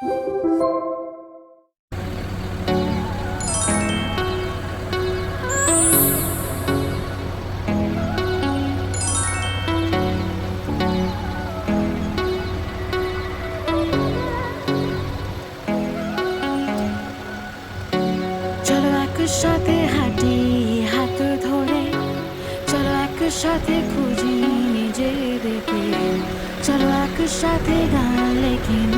চলো একসাথে হাঁটি হাত ধরে, চলো একসাথে খুঁজি নিজেদেরকে, চলো একসাথে গান লেখি